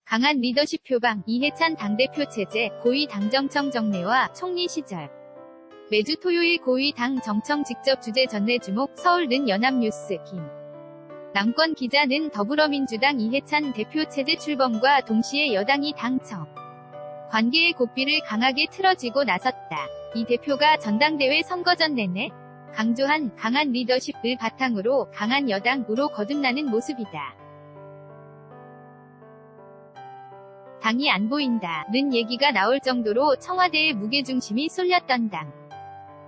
강한 리더십 표방, 이해찬 당대표 체제, 고위 당정청 정례와 총리 시절. 매주 토요일 고위 당 정청 직접 주재 전례 주목, 서울는 연합뉴스, 김. 남권 기자는 더불어민주당 이해찬 대표 체제 출범과 동시에 여당이 당청 관계의 고삐를 강하게 틀어쥐고 나섰다. 이 대표가 전당대회 선거전 내내 강조한 강한 리더십을 바탕으로 강한 여당으로 거듭나는 모습이다. 당이 안 보인다는 얘기가 나올 정도로 청와대의 무게중심이 쏠렸던 당.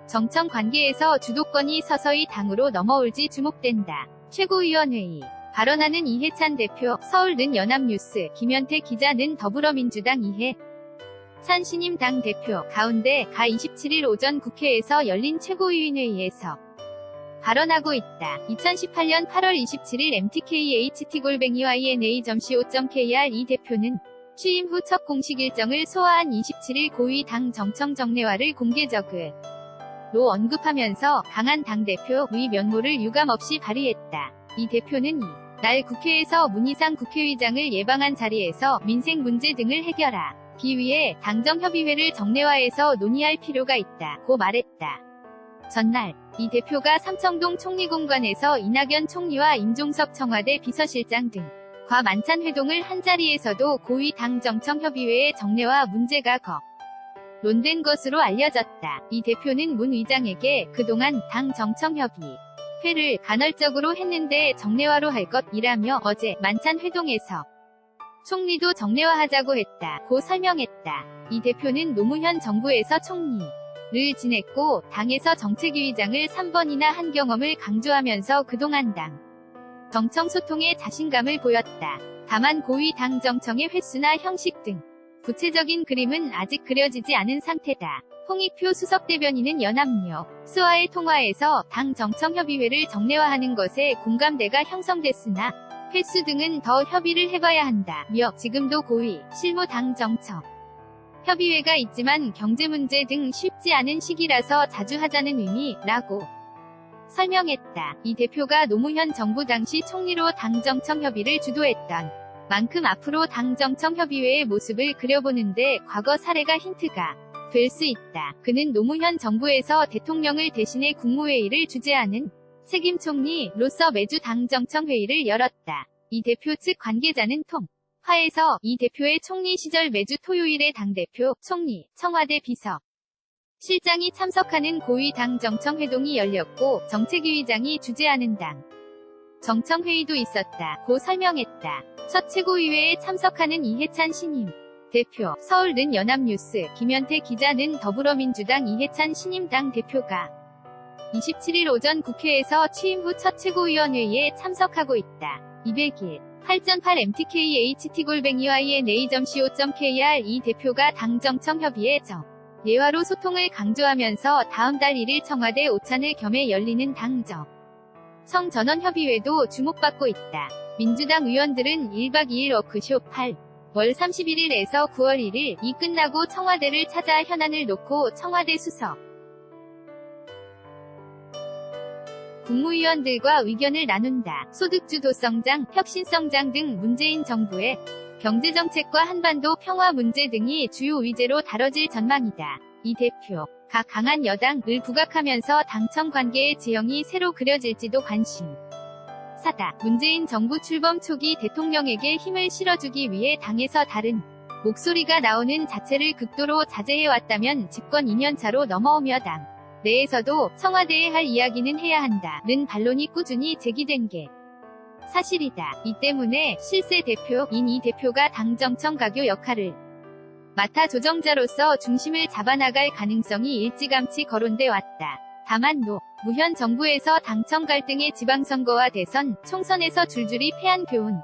정청 관계에서 주도권이 서서히 당으로 넘어올지 주목된다. 최고위원회의. 발언하는 이해찬 대표, 서울는 연합뉴스, 김현태 기자는 더불어민주당 이해찬 신임 당 대표, 가운데 가 27일 오전 국회에서 열린 최고위원회의에서 발언하고 있다. 2018년 8월 27일 mtkht_yna.co.kr 이 대표는 취임 후 첫 공식 일정을 소화한 27일 고위 당 정청 정례화를 공개적으로 언급하면서 강한 당대표의 면모를 유감없이 발휘했다. 이 대표는 이날 국회에서 문희상 국회의장을 예방한 자리에서 민생 문제 등을 해결하기 위해 당정협의회를 정례화해서 논의할 필요가 있다고 말했다. 전날 이 대표가 삼청동 총리공관에서 이낙연 총리와 임종석 청와대 비서실장 등과 만찬 회동을 한 자리에서도 고위 당 정청협의회의 정례화 문제가 논된 것으로 알려졌다. 이 대표는 문 의장에게 그동안 당 정청협의회를 간헐적으로 했는데 정례화로 할 것이라며 어제 만찬 회동에서 총리도 정례화하자고 했다고 설명했다. 이 대표는 노무현 정부에서 총리를 지냈고 당에서 정책위의장을 3번이나 한 경험을 강조하면서 그동안 당 정청 소통에 자신감을 보였다. 다만 고위 당 정청의 횟수나 형식 등 구체적인 그림은 아직 그려지지 않은 상태다. 홍익표 수석대변인은 연합뉴스와의 통화에서 당 정청협의회를 정례화하는 것에 공감대가 형성됐으나 횟수 등은 더 협의를 해봐야 한다며 지금도 고위, 실무 당 정청 협의회가 있지만 경제 문제 등 쉽지 않은 시기라서 자주 하자는 의미라고 설명했다. 이 대표가 노무현 정부 당시 총리로 당 정청 협의를 주도했던 만큼 앞으로 당 정청협의회의 모습을 그려보는데 과거 사례가 힌트가 될 수 있다. 그는 노무현 정부에서 대통령을 대신해 국무회의를 주재하는 책임 총리로서 매주 당 정청회의를 열었다. 이 대표 측 관계자는 통화에서 이 대표의 총리 시절 매주 토요일에 당대표, 총리, 청와대 비서 실장이 참석하는 고위 당 정청회동이 열렸고 정책위의장이 주재하는 당 정청회의도 있었다고 설명했다. 첫 최고위회에 참석하는 이해찬 신임 대표, 서울는 연합뉴스, 김현태 기자는 더불어민주당 이해찬 신임 당 대표가 27일 오전 국회에서 취임 후 첫 최고위원회의에 참석하고 있다. 200일 8.8 mtkht_yna.co.kr 이 대표가 당 정청협의회 정례화로 소통을 강조하면서 다음 달 1일 청와대 오찬을 겸해 열리는 당정 청전원협의회도 주목받고 있다. 민주당 의원들은 1박 2일 워크숍 8월 31일에서 9월 1일 이 끝나고 청와대를 찾아 현안을 놓고 청와대 수석 국무위원들과 의견을 나눈다. 소득주도성장, 혁신성장 등 문재인 정부의 경제정책과 한반도 평화 문제 등이 주요 의제로 다뤄질 전망이다. 이 대표 각 강한 여당을 부각하면서 당청 관계의 지형이 새로 그려질지도 관심사다. 문재인 정부 출범 초기 대통령에게 힘을 실어주기 위해 당에서 다른 목소리가 나오는 자체를 극도로 자제해왔다면 집권 2년차로 넘어오며 당 내에서도 청와대에 할 이야기는 해야 한다는 반론이 꾸준히 제기된 게 사실이다. 이 때문에 실세 대표인 이 대표가 당 정청 가교 역할을 맡아 조정자로서 중심을 잡아나갈 가능성이 일찌감치 거론돼 왔다. 다만 노무현 정부에서 당청 갈등의 지방선거와 대선, 총선에서 줄줄이 패한 교훈을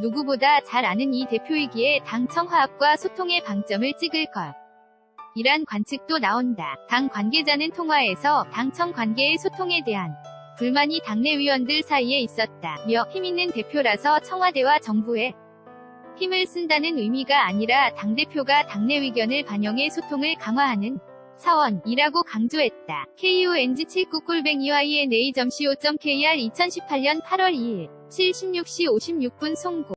누구보다 잘 아는 이 대표이기에 당청 화합과 소통의 방점을 찍을 이란 관측도 나온다. 당 관계자는 통화에서 당청 관계의 소통에 대한 불만이 당내 위원들 사이에 있었다며 힘있는 대표라서 청와대와 정부에 힘을 쓴다는 의미가 아니라 당대표가 당내 의견을 반영해 소통을 강화하는 사원이라고 강조했다. KONG79_yna.co.kr 2018년 8월 2일 7:16시 56분 송고